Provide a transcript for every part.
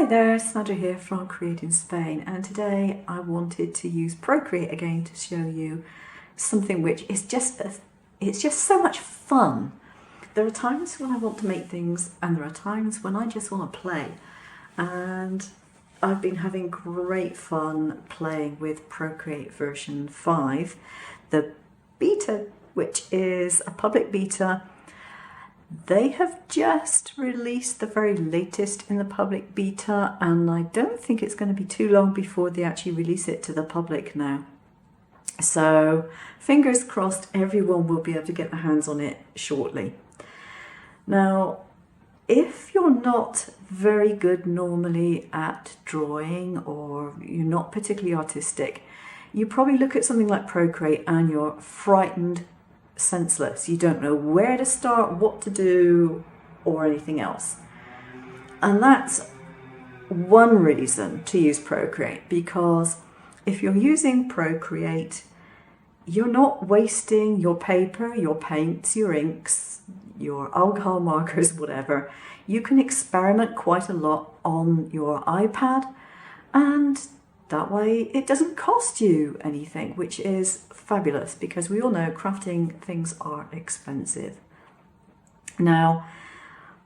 Hi there, Sandra here from Create in Spain, and today I wanted to use Procreate again to show you something which is it's just so much fun. There are times when I want to make things and there are times when I just want to play, and I've been having great fun playing with Procreate version 5, the beta, which is a public beta. They have just released the very latest in the public beta, and I don't think it's going to be too long before they actually release it to the public now. So fingers crossed everyone will be able to get their hands on it shortly. Now, if you're not very good normally at drawing, or you're not particularly artistic, you probably look at something like Procreate and you're frightened senseless. You don't know where to start, what to do, or anything else. And that's one reason to use Procreate, because if you're using Procreate, you're not wasting your paper, your paints, your inks, your alcohol markers, whatever. You can experiment quite a lot on your iPad, and that way it doesn't cost you anything, which is fabulous, because we all know crafting things are expensive. Now,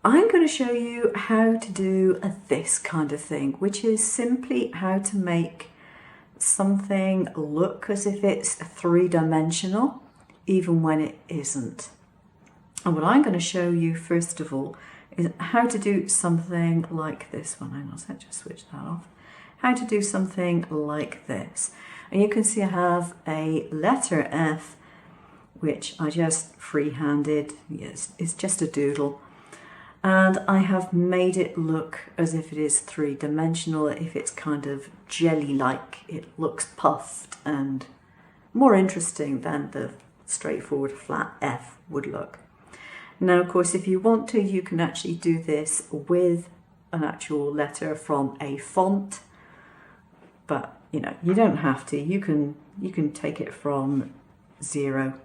I'm going to show you how to do this kind of thing, which is simply how to make something look as if it's three-dimensional, even when it isn't. And what I'm going to show you first of all is how to do something like this one. Hang on, let's just switch that off. How to do something like this. And you can see I have a letter F, which I just free-handed. Yes, it's just a doodle. And I have made it look as if it is three-dimensional, if it's kind of jelly-like. It looks puffed and more interesting than the straightforward flat F would look. Now, of course, if you want to, you can actually do this with an actual letter from a font. But you know, you don't have to. You can take it from 0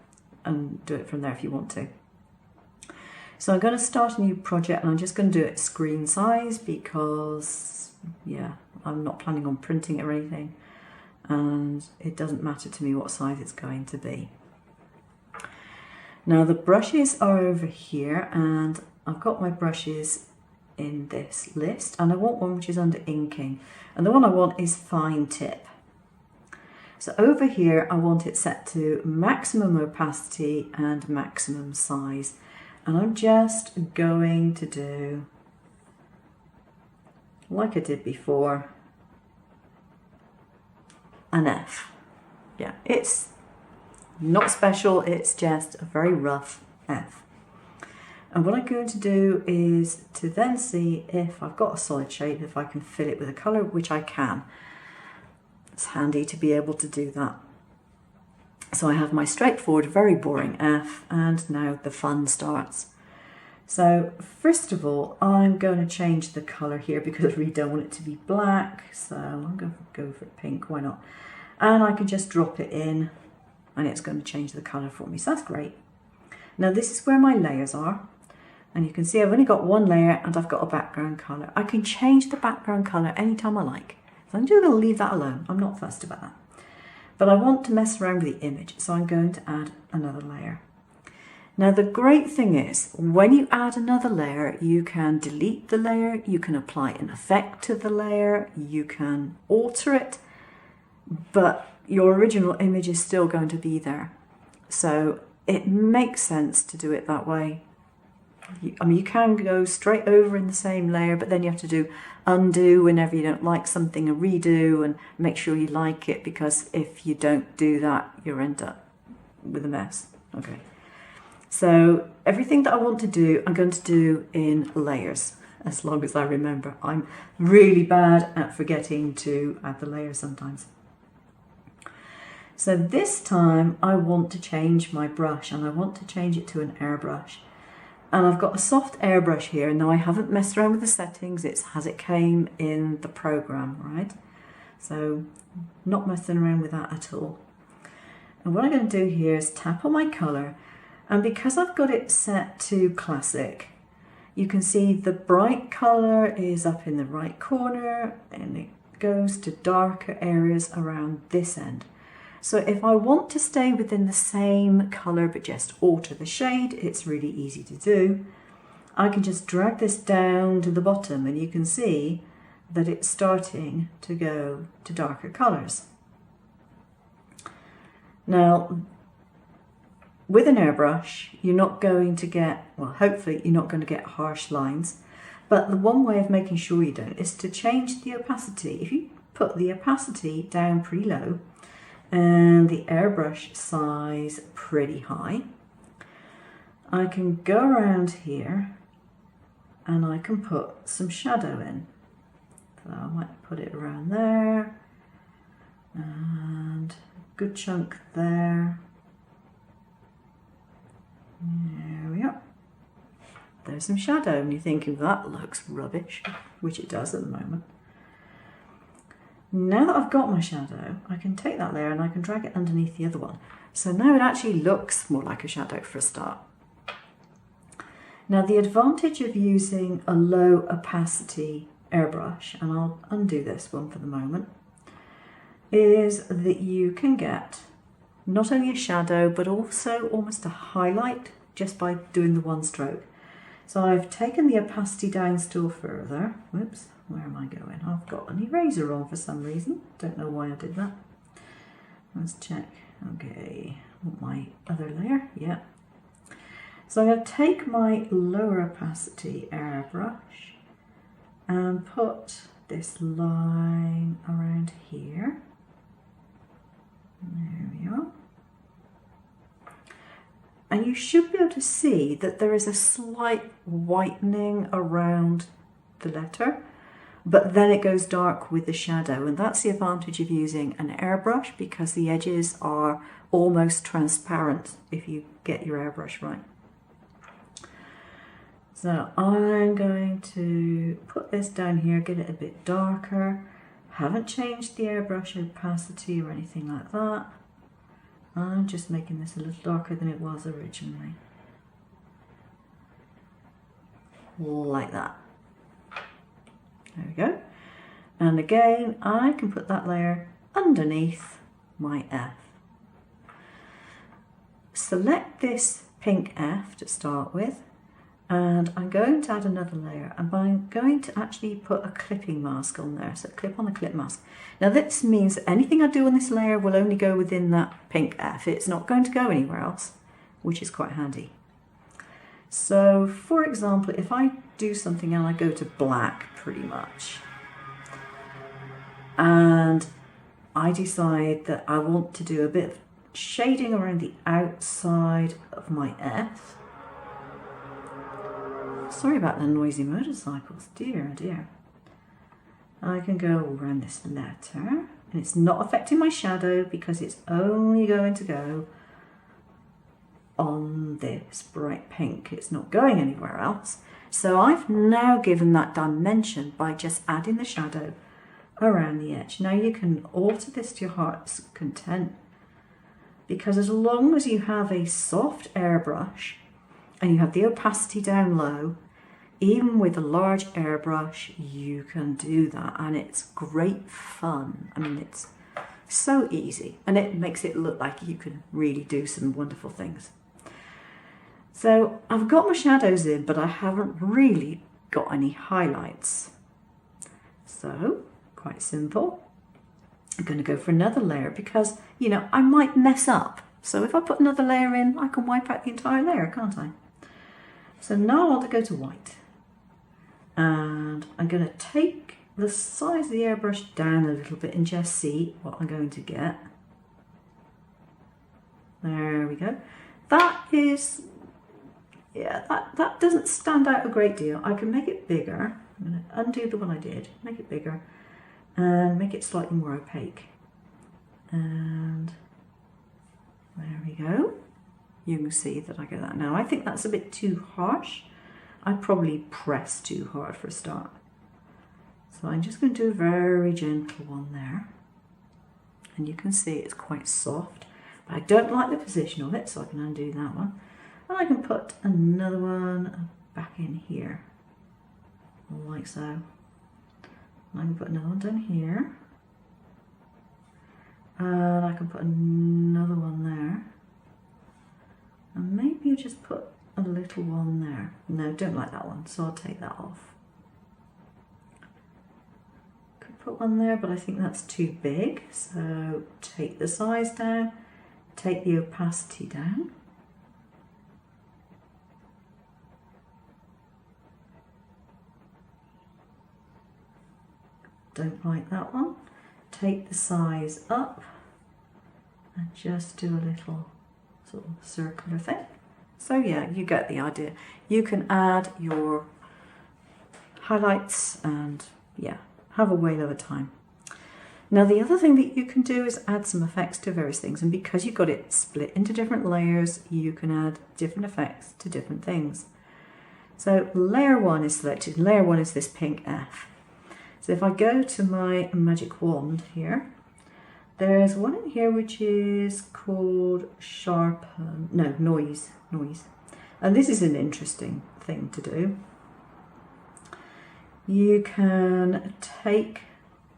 and do it from there if you want to. So I'm going to start a new project, and I'm just going to do it screen size because, yeah, I'm not planning on printing it or anything, and it doesn't matter to me what size it's going to be. Now the brushes are over here, and I've got my brushes in this list, and I want one which is under inking, and the one I want is fine tip. So over here I want it set to maximum opacity and maximum size, and I'm just going to do like I did before, an F. Yeah, it's not special, it's just a very rough F. And what I'm going to do is to then see if I've got a solid shape, if I can fill it with a colour, which I can. It's handy to be able to do that. So I have my straightforward, very boring F, and now the fun starts. So first of all, I'm going to change the colour here because I really don't want it to be black. So I'm going to go for pink, why not? And I can just drop it in and it's going to change the colour for me. So that's great. Now this is where my layers are. And you can see I've only got one layer and I've got a background colour. I can change the background colour anytime I like. So I'm just going to leave that alone. I'm not fussed about that. But I want to mess around with the image, so I'm going to add another layer. Now the great thing is, when you add another layer, you can delete the layer, you can apply an effect to the layer, you can alter it, but your original image is still going to be there. So it makes sense to do it that way. I mean, you can go straight over in the same layer, but then you have to do undo whenever you don't like something, and redo and make sure you like it, because if you don't do that, you'll end up with a mess. Okay. So everything that I want to do, I'm going to do in layers, as long as I remember. I'm really bad at forgetting to add the layers sometimes. So this time I want to change my brush, and I want to change it to an airbrush. And I've got a soft airbrush here. Now I haven't messed around with the settings, it's as it came in the program, right? So not messing around with that at all. And what I'm going to do here is tap on my colour, and because I've got it set to classic, you can see the bright colour is up in the right corner and it goes to darker areas around this end. So if I want to stay within the same colour but just alter the shade, it's really easy to do. I can just drag this down to the bottom and you can see that it's starting to go to darker colours. Now, with an airbrush, you're not going to get, well, hopefully you're not going to get harsh lines, but the one way of making sure you don't is to change the opacity. If you put the opacity down pretty low and the airbrush size pretty high, I can go around here and I can put some shadow in. So I might put it around there and a good chunk there. There we are. There's some shadow and you're thinking that looks rubbish, which it does at the moment. Now that I've got my shadow, I can take that layer and I can drag it underneath the other one. So now it actually looks more like a shadow for a start. Now the advantage of using a low opacity airbrush, and I'll undo this one for the moment, is that you can get not only a shadow but also almost a highlight just by doing the one stroke. So I've taken the opacity down still further. Whoops, where am I going? I've got an eraser on for some reason. Don't know why I did that. Let's check. Okay, my other layer, yeah. So I'm going to take my lower opacity airbrush and put this line around here. There we are. And you should be able to see that there is a slight whitening around the letter, but then it goes dark with the shadow, and that's the advantage of using an airbrush because the edges are almost transparent if you get your airbrush right. So I'm going to put this down here, get it a bit darker. Haven't changed the airbrush opacity or anything like that. I'm just making this a little darker than it was originally. Like that. There we go. And again, I can put that layer underneath my F. Select this pink F to start with, and I'm going to add another layer, and I'm going to actually put a clipping mask on there. So clip on the clip mask. Now this means that anything I do on this layer will only go within that pink F. It's not going to go anywhere else, which is quite handy. So for example, if I do something and I go to black pretty much, and I decide that I want to do a bit of shading around the outside of my F. Sorry about the noisy motorcycles, dear, dear. I can go around this letter, and it's not affecting my shadow because it's only going to go on this bright pink. It's not going anywhere else. So I've now given that dimension by just adding the shadow around the edge. Now you can alter this to your heart's content, because as long as you have a soft airbrush and you have the opacity down low, even with a large airbrush, you can do that, and it's great fun. I mean, it's so easy, and it makes it look like you can really do some wonderful things. So I've got my shadows in, but I haven't really got any highlights. So, quite simple. I'm going to go for another layer because, you know, I might mess up. So if I put another layer in, I can wipe out the entire layer, can't I? So now I want to go to white. And I'm going to take the size of the airbrush down a little bit and just see what I'm going to get. There we go. That is, yeah, that doesn't stand out a great deal. I can make it bigger. I'm going to undo the one I did, make it bigger, and make it slightly more opaque. And there we go. You can see that I get that now. I think that's a bit too harsh. I probably press too hard for a start. So I'm just going to do a very gentle one there. And you can see it's quite soft. But I don't like the position of it, so I can undo that one. And I can put another one back in here. like so. I can put another one down here, and I can put another one there, and maybe just put a little one there. No, don't like that one, so I'll take that off. Could put one there, but I think that's too big, so take the size down, take the opacity down. Don't like that one. Take the size up and just do a little sort of circular thing. So yeah, you get the idea. You can add your highlights and yeah, have a whale of a time. Now the other thing that you can do is add some effects to various things, and because you've got it split into different layers, you can add different effects to different things. So layer 1 is selected. Layer 1 is this pink F. So if I go to my magic wand here, there's one in here which is called noise. And this is an interesting thing to do. You can take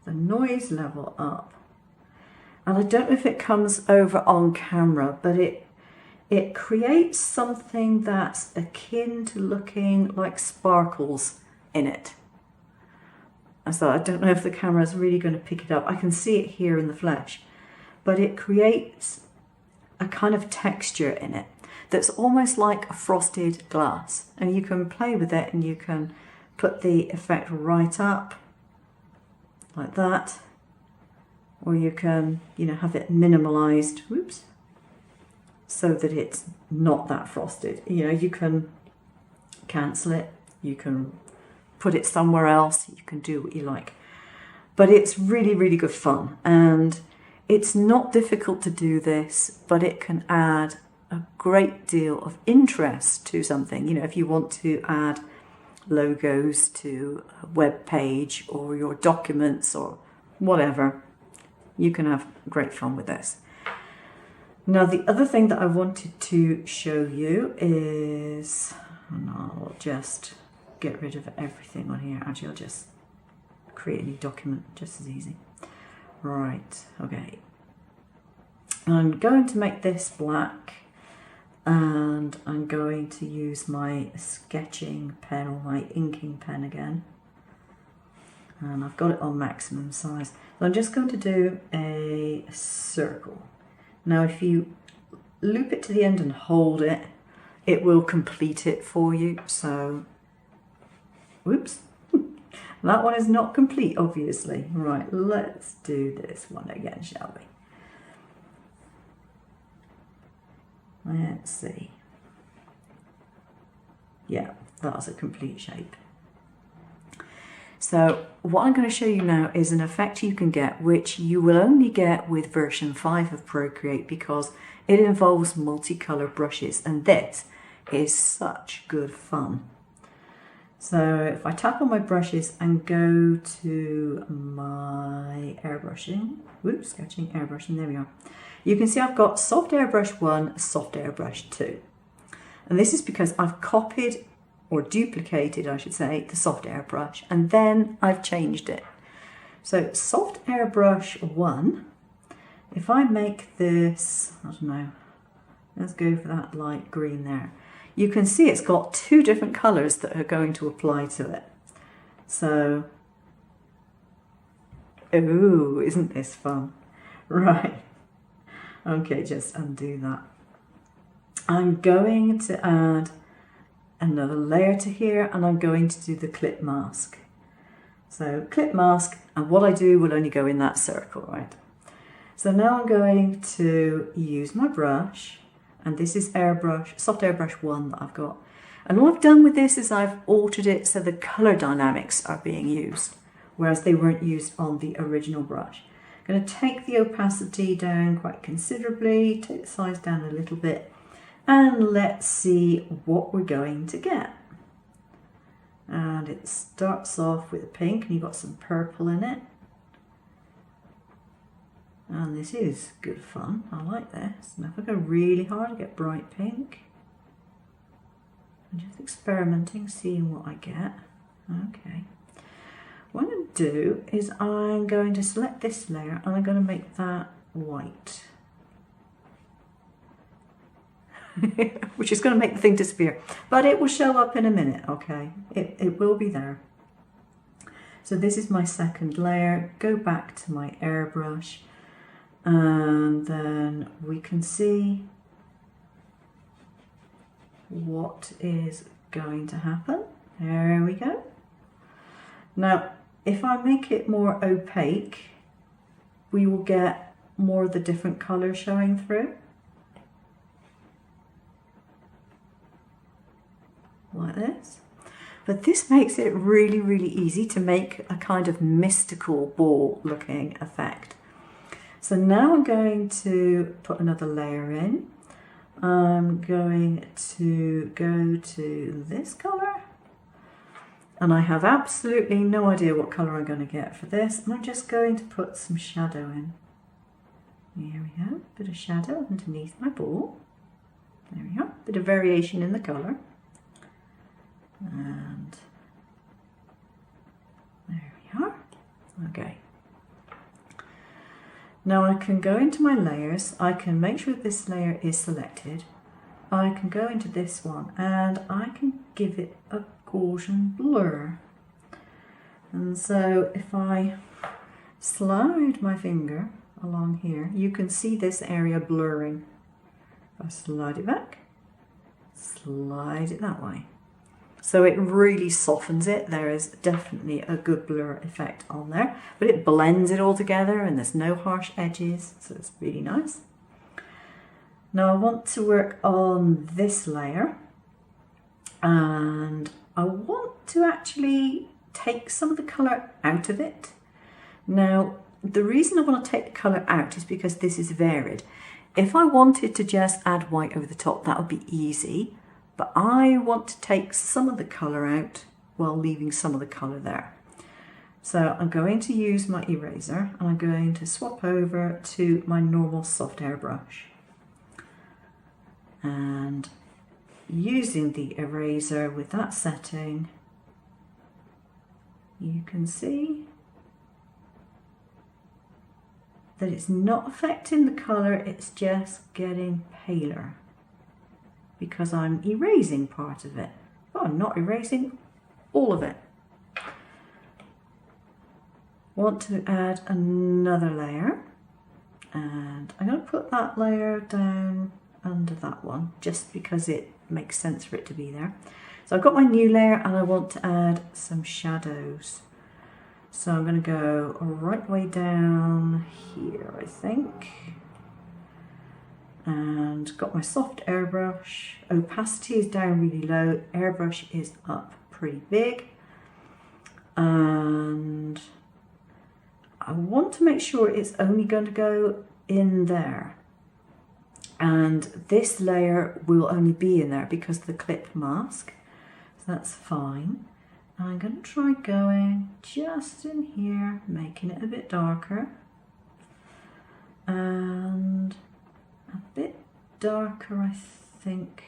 the noise level up, and I don't know if it comes over on camera, but it creates something that's akin to looking like sparkles in it. So I don't know if the camera is really going to pick it up. I can see it here in the flesh, but it creates a kind of texture in it that's almost like a frosted glass, and you can play with it and you can put the effect right up like that, or you can, you know, have it minimalized, whoops, so that it's not that frosted. You know, you can cancel it, you can put it somewhere else, you can do what you like. But it's really, really good fun, and it's not difficult to do this, but it can add a great deal of interest to something. You know, if you want to add logos to a web page or your documents or whatever, you can have great fun with this. Now the other thing that I wanted to show you is, and I'll just get rid of everything on here. Actually, I'll just create a new document, just as easy. Right, okay. I'm going to make this black, and I'm going to use my sketching pen or my inking pen again. And I've got it on maximum size. So I'm just going to do a circle. Now if you loop it to the end and hold it, it will complete it for you. So whoops, that one is not complete, obviously. Right, let's do this one again, shall we? Let's see. Yeah, that's a complete shape. So what I'm going to show you now is an effect you can get, which you will only get with version 5 of Procreate, because it involves multicolored brushes, and this is such good fun. So if I tap on my brushes and go to my airbrushing, whoops, sketching, airbrushing, there we are. You can see I've got soft airbrush 1, soft airbrush 2. And this is because I've copied, or duplicated I should say, the soft airbrush, and then I've changed it. So soft airbrush 1, if I make this, I don't know, let's go for that light green there. You can see it's got 2 different colours that are going to apply to it. So, ooh, isn't this fun? Right. Okay, just undo that. I'm going to add another layer to here, and I'm going to do the clip mask. So clip mask, and what I do will only go in that circle, right? So now I'm going to use my brush, and this is airbrush, soft airbrush 1 that I've got. And all I've done with this is I've altered it so the colour dynamics are being used, whereas they weren't used on the original brush. I'm going to take the opacity down quite considerably, take the size down a little bit, and let's see what we're going to get. And it starts off with a pink, and you've got some purple in it. And this is good fun, I like this. Now if I go really hard, I get bright pink. I'm just experimenting, seeing what I get. Okay. What I'm going to do is I'm going to select this layer and I'm going to make that white. Which is going to make the thing disappear. But it will show up in a minute, okay? It will be there. So this is my second layer. Go back to my airbrush and then we can see what is going to happen. There we go. Now, if I make it more opaque, we will get more of the different colours showing through. Like this. But this makes it really, really easy to make a kind of mystical ball looking effect. So now I'm going to put another layer in. I'm going to go to this colour. And I have absolutely no idea what colour I'm going to get for this. And I'm just going to put some shadow in. Here we go. Bit of shadow underneath my ball. There we go. Bit of variation in the colour. And there we are. Okay. Now I can go into my layers. I can make sure this layer is selected. I can go into this one and I can give it a Gaussian blur. And so if I slide my finger along here, you can see this area blurring. If I slide it back, slide it that way. So it really softens it. There is definitely a good blur effect on there, but it blends it all together and there's no harsh edges, so it's really nice. Now I want to work on this layer and I want to actually take some of the colour out of it. Now the reason I want to take the colour out is because this is varied. If I wanted to just add white over the top, that would be easy. But I want to take some of the colour out while leaving some of the colour there. So I'm going to use my eraser and I'm going to swap over to my normal soft airbrush. And using the eraser with that setting, you can see that it's not affecting the colour, it's just getting paler. Because I'm erasing part of it. But I'm not erasing all of it. Want to add another layer. And I'm going to put that layer down under that one, just because it makes sense for it to be there. So I've got my new layer and I want to add some shadows. So I'm going to go right way down here, I think. And got my soft airbrush. Opacity is down really low, airbrush is up pretty big. And I want to make sure it's only going to go in there. And this layer will only be in there because of the clip mask. So that's fine. And I'm going to try going just in here, making it a bit darker. And a bit darker, I think,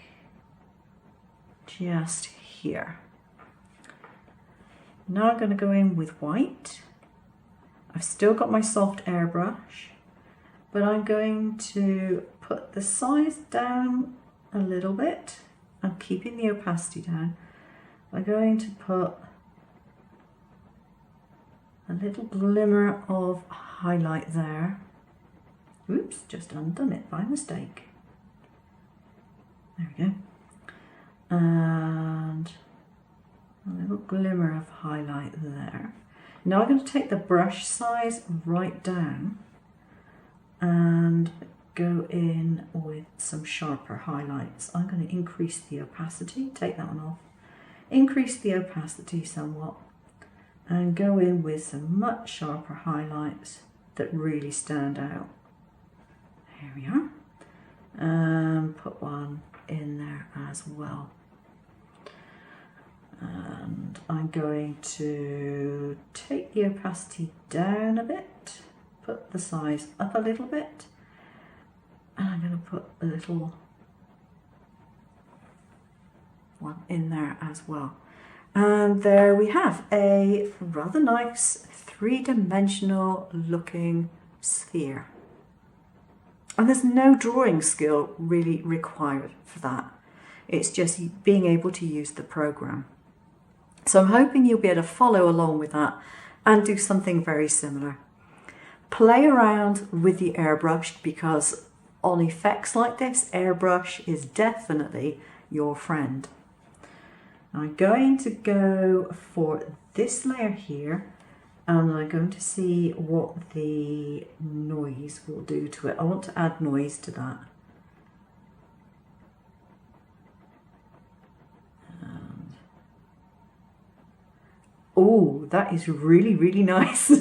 just here. Now I'm going to go in with white. I've still got my soft airbrush, but I'm going to put the size down a little bit. I'm keeping the opacity down. I'm going to put a little glimmer of highlight there. Oops, just undone it by mistake. There we go. And a little glimmer of highlight there. Now I'm going to take the brush size right down and go in with some sharper highlights. I'm going to increase the opacity, take that one off, increase the opacity somewhat, and go in with some much sharper highlights that really stand out. Here we are, and put one in there as well. And I'm going to take the opacity down a bit, put the size up a little bit, and I'm going to put a little one in there as well. And there we have a rather nice three-dimensional looking sphere. And there's no drawing skill really required for that. It's just being able to use the program. So I'm hoping you'll be able to follow along with that and do something very similar. Play around with the airbrush, because on effects like this, airbrush is definitely your friend. I'm going to go for this layer here, and I'm going to see what the noise will do to it. I want to add noise to that. Oh, that is really, really nice.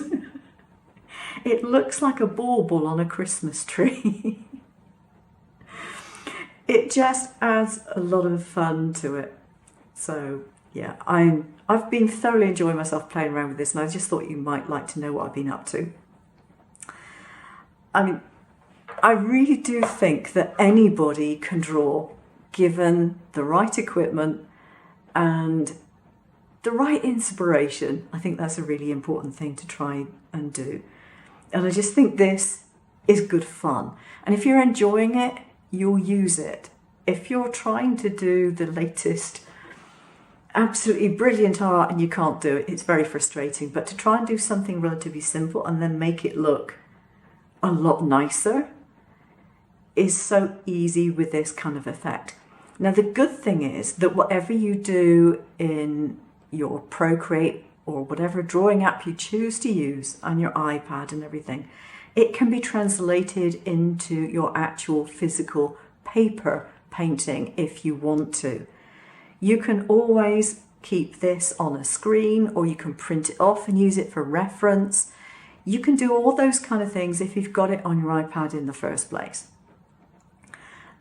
It looks like a bauble on a Christmas tree. It just adds a lot of fun to it. So yeah, I've been thoroughly enjoying myself playing around with this, and I just thought you might like to know what I've been up to. I mean, I really do think that anybody can draw, given the right equipment and the right inspiration. I think that's a really important thing to try and do. And I just think this is good fun. And if you're enjoying it, you'll use it. If you're trying to do the latest absolutely brilliant art and you can't do it, it's very frustrating. But to try and do something relatively simple and then make it look a lot nicer is so easy with this kind of effect. Now, the good thing is that whatever you do in your Procreate or whatever drawing app you choose to use on your iPad and everything, it can be translated into your actual physical paper painting if you want to. You can always keep this on a screen, or you can print it off and use it for reference. You can do all those kind of things if you've got it on your iPad in the first place.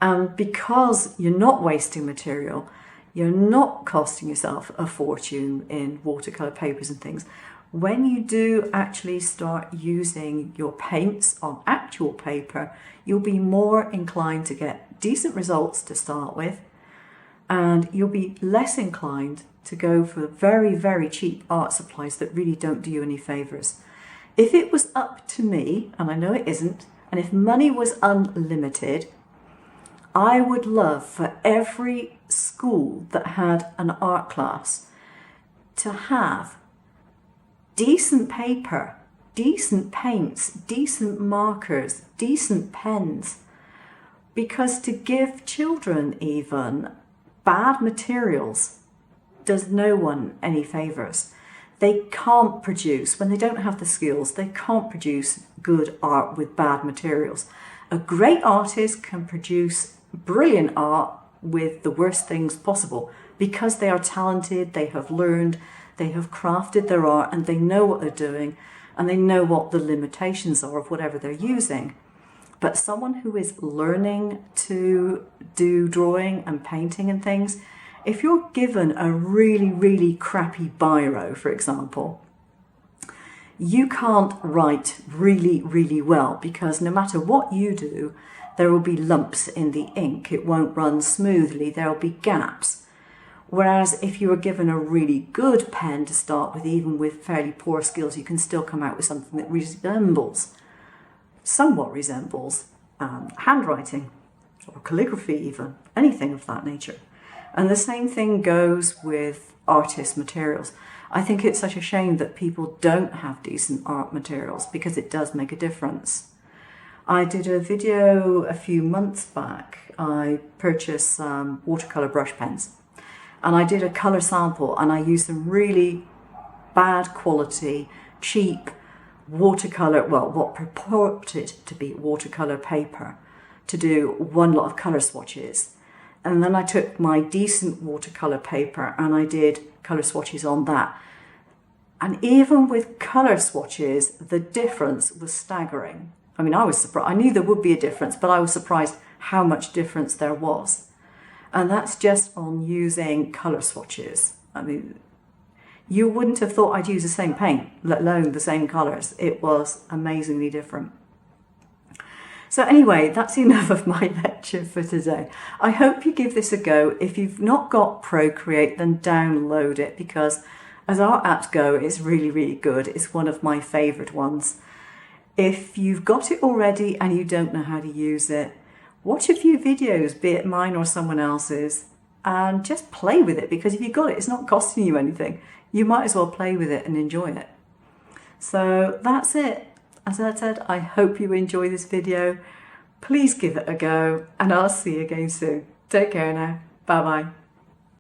And because you're not wasting material, you're not costing yourself a fortune in watercolor papers and things. When you do actually start using your paints on actual paper, you'll be more inclined to get decent results to start with, and you'll be less inclined to go for very, very cheap art supplies that really don't do you any favours. If it was up to me, and I know it isn't, and if money was unlimited, I would love for every school that had an art class to have decent paper, decent paints, decent markers, decent pens, because to give children even bad materials does no one any favours. They can't produce, when they don't have the skills, they can't produce good art with bad materials. A great artist can produce brilliant art with the worst things possible because they are talented, they have learned, they have crafted their art, and they know what they're doing, and they know what the limitations are of whatever they're using. But someone who is learning to do drawing and painting and things, if you're given a really, really crappy biro, for example, you can't write really, really well, because no matter what you do, there will be lumps in the ink. It won't run smoothly. There will be gaps. Whereas if you were given a really good pen to start with, even with fairly poor skills, you can still come out with something that somewhat resembles handwriting or calligraphy even, anything of that nature. And the same thing goes with artist materials. I think it's such a shame that people don't have decent art materials, because it does make a difference. I did a video a few months back. I purchased some watercolor brush pens, and I did a color sample, and I used some really bad quality, cheap watercolor, well, what purported to be watercolor paper, to do one lot of color swatches. And then I took my decent watercolor paper and I did color swatches on that. And even with color swatches, the difference was staggering. I mean, I was surprised. I knew there would be a difference, but I was surprised how much difference there was. And that's just on using color swatches. I mean, you wouldn't have thought I'd use the same paint, let alone the same colors. It was amazingly different. So anyway, that's enough of my lecture for today. I hope you give this a go. If you've not got Procreate, then download it, because as art apps go, it's really, really good. It's one of my favourite ones. If you've got it already and you don't know how to use it, watch a few videos, be it mine or someone else's, and just play with it, because if you've got it, it's not costing you anything. You might as well play with it and enjoy it. So that's it. As I said, I hope you enjoy this video. Please give it a go, and I'll see you again soon. Take care now. Bye bye.